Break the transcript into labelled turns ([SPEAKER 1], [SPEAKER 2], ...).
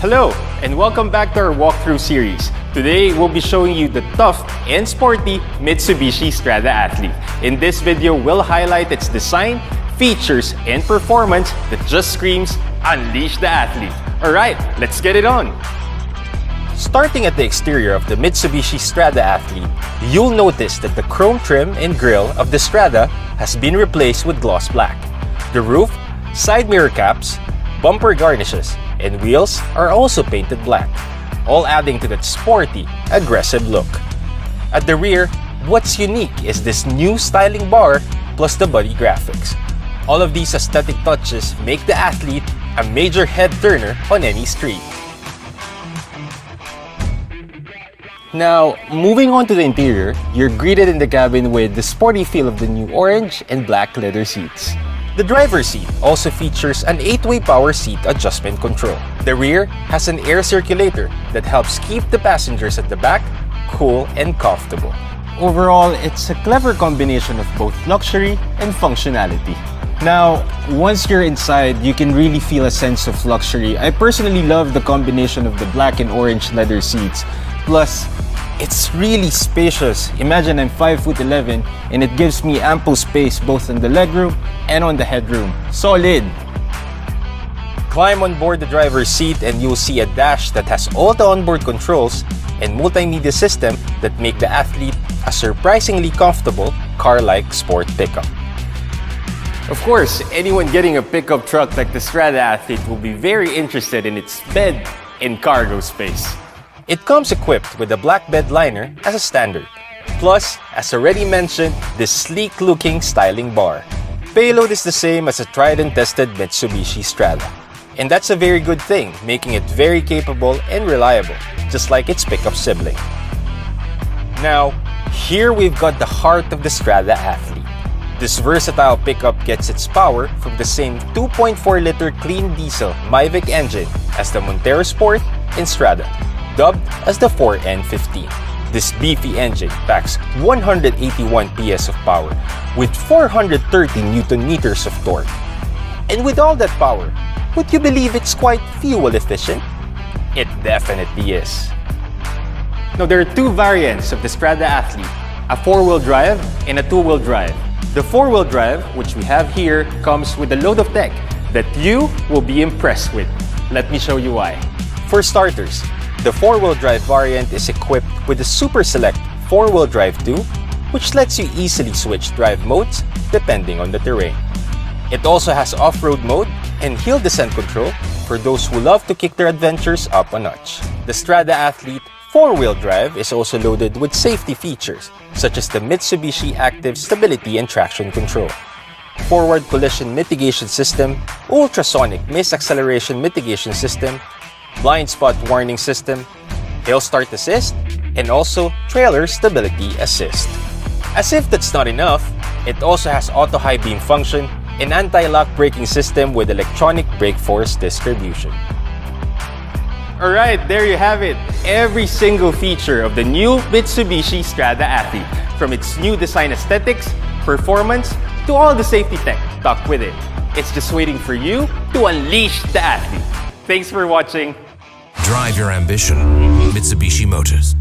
[SPEAKER 1] Hello, and welcome back to our walkthrough series. Today, we'll be showing you the tough and sporty Mitsubishi Strada Athlete. In this video, we'll highlight its design, features, and performance that just screams, unleash the athlete. Alright, let's get it on! Starting at the exterior of the Mitsubishi Strada Athlete, you'll notice that the chrome trim and grille of the Strada has been replaced with gloss black. The roof, side mirror caps, bumper garnishes, and wheels are also painted black, all adding to that sporty, aggressive look. At the rear, what's unique is this new styling bar plus the body graphics. All of these aesthetic touches make the Athlete a major head turner on any street. Now, moving on to the interior, you're greeted in the cabin with the sporty feel of the new orange and black leather seats. The driver's seat also features an 8-way power seat adjustment control. The rear has an air circulator that helps keep the passengers at the back cool and comfortable. Overall, it's a clever combination of both luxury and functionality. Now, once you're inside, you can really feel a sense of luxury. I personally love the combination of the black and orange leather seats. Plus, it's really spacious. Imagine I'm 5'11" and it gives me ample space both on the legroom and on the headroom. Solid! Climb on board the driver's seat and you'll see a dash that has all the onboard controls and multimedia system that make the Athlete a surprisingly comfortable car-like sport pickup. Of course, anyone getting a pickup truck like the Strada Athlete will be very interested in its bed and cargo space. It comes equipped with a black bed liner as a standard. Plus, as already mentioned, this sleek-looking styling bar. Payload is the same as a tried-and-tested Mitsubishi Strada. And that's a very good thing, making it very capable and reliable, just like its pickup sibling. Now, here we've got the heart of the Strada Athlete. This versatile pickup gets its power from the same 2.4-liter clean diesel Mavic engine as the Montero Sport and Strada, dubbed as the 4N15. This beefy engine packs 181 PS of power with 430 Nm of torque. And with all that power, would you believe it's quite fuel efficient? It definitely is. Now there are two variants of the Strada Athlete, a 4-wheel drive and a 2-wheel drive. The 4-wheel drive, which we have here, comes with a load of tech that you will be impressed with. Let me show you why. For starters, the 4-wheel drive variant is equipped with the Super Select 4-wheel drive 2, which lets you easily switch drive modes depending on the terrain. It also has off-road mode and hill descent control for those who love to kick their adventures up a notch. The Strada Athlete 4-wheel drive is also loaded with safety features such as the Mitsubishi Active Stability and Traction Control, Forward Collision Mitigation System, Ultrasonic Misacceleration Mitigation System, Blind Spot Warning System, Hill Start Assist, and also Trailer Stability Assist. As if that's not enough, it also has Auto High Beam function and anti-lock braking system with electronic brake force distribution. Alright, there you have it. Every single feature of the new Mitsubishi Strada Athlete, from its new design aesthetics, performance, to all the safety tech tucked with it. It's just waiting for you to unleash the athlete. Thanks for watching.
[SPEAKER 2] Drive your ambition. Mitsubishi Motors.